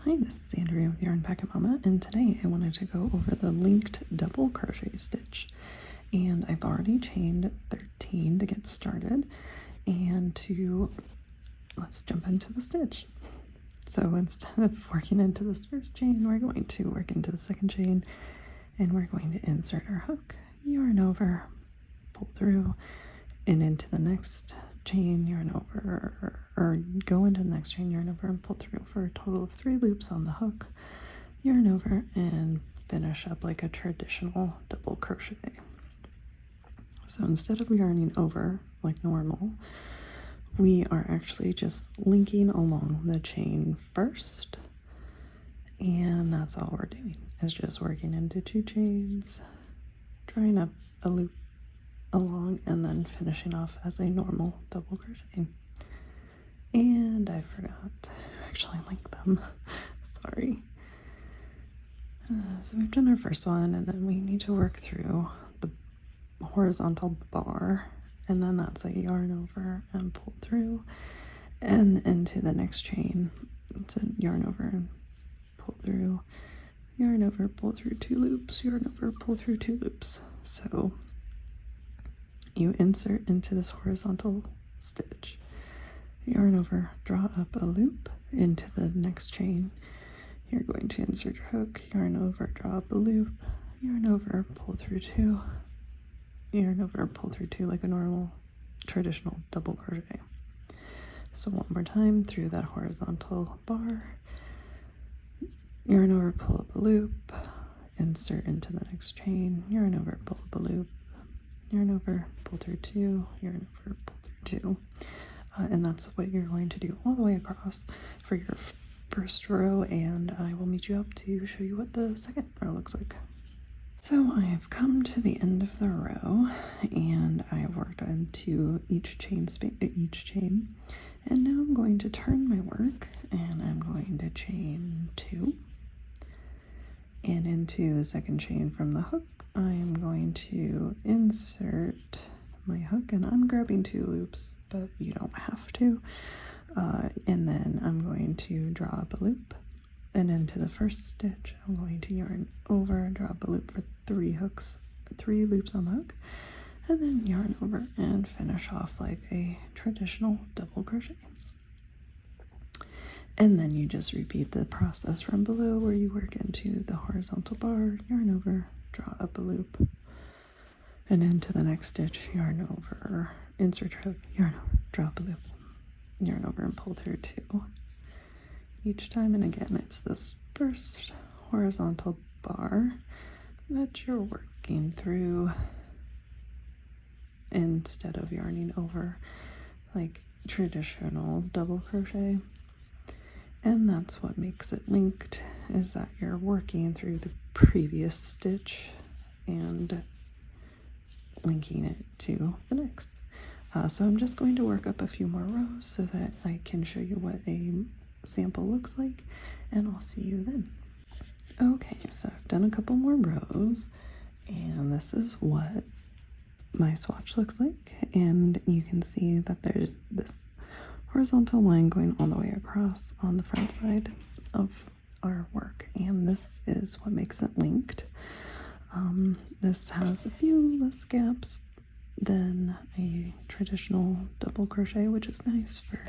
Hi, this is Andrea with Yarn Packet Mama, and today I wanted to go over the linked double crochet stitch. And I've already chained 13 to get started, and let's jump into the stitch. So instead of working into this first chain, we're going to work into the second chain, and we're going to insert our hook, yarn over, pull through, and into the next chain, yarn over, or go into the next chain, yarn over, and pull through for a total of 3 loops on the hook, yarn over, and finish up like a traditional double crochet. So instead of yarning over like normal, we are actually just linking along the chain first, and that's all we're doing, is just working into 2 chains, drawing up a loop along, and then finishing off as a normal double crochet. And I forgot to actually link them. Sorry. So we've done our first one, and then we need to work through the horizontal bar, and then that's a yarn over and pull through, and into the next chain. It's a yarn over and pull through, yarn over, pull through 2 loops, yarn over, pull through 2 loops. So you insert into this horizontal stitch, yarn over, draw up a loop into the next chain. You're going to insert your hook, yarn over, draw up a loop, yarn over, pull through 2, yarn over, pull through 2 like a normal traditional double crochet. So one more time through that horizontal bar, yarn over, pull up a loop, insert into the next chain, yarn over, pull up a loop, yarn over, pull through 2, yarn over, pull through 2. And that's what you're going to do all the way across for your first row, and I will meet you up to show you what the second row looks like. So I have come to the end of the row, and I have worked into each chain, and now I'm going to turn my work, and I'm going to chain 2, and into the second chain from the hook, I'm going to insert my hook, and I'm grabbing 2 loops, but you don't have to. And then I'm going to draw up a loop, and into the first stitch, I'm going to yarn over, draw up a loop for 3 loops on the hook, and then yarn over and finish off like a traditional double crochet. And then you just repeat the process from below, where you work into the horizontal bar, yarn over, draw up a loop, and into the next stitch, yarn over, insert your hook, yarn over, draw up a loop, yarn over, and pull through 2 each time. And again, it's this first horizontal bar that you're working through instead of yarning over like traditional double crochet. And that's what makes it linked, is that you're working through the previous stitch and linking it to the next. So I'm just going to work up a few more rows so that I can show you what a sample looks like, and I'll see you then. Okay, so I've done a couple more rows, and this is what my swatch looks like, and you can see that there's this horizontal line going all the way across on the front side of our work, and this is what makes it linked. This has a few less gaps than a traditional double crochet, which is nice for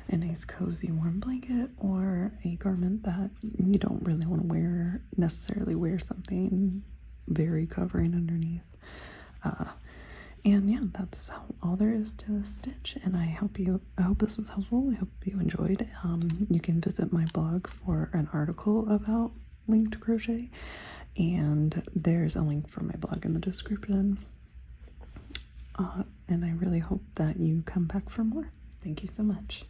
a nice cozy warm blanket or a garment that you don't really want to necessarily wear something very covering underneath. And yeah, that's all there is to this stitch, and I hope this was helpful. I hope you enjoyed. You can visit my blog for an article about linked crochet, and there's a link for my blog in the description. And I really hope that you come back for more. Thank you so much.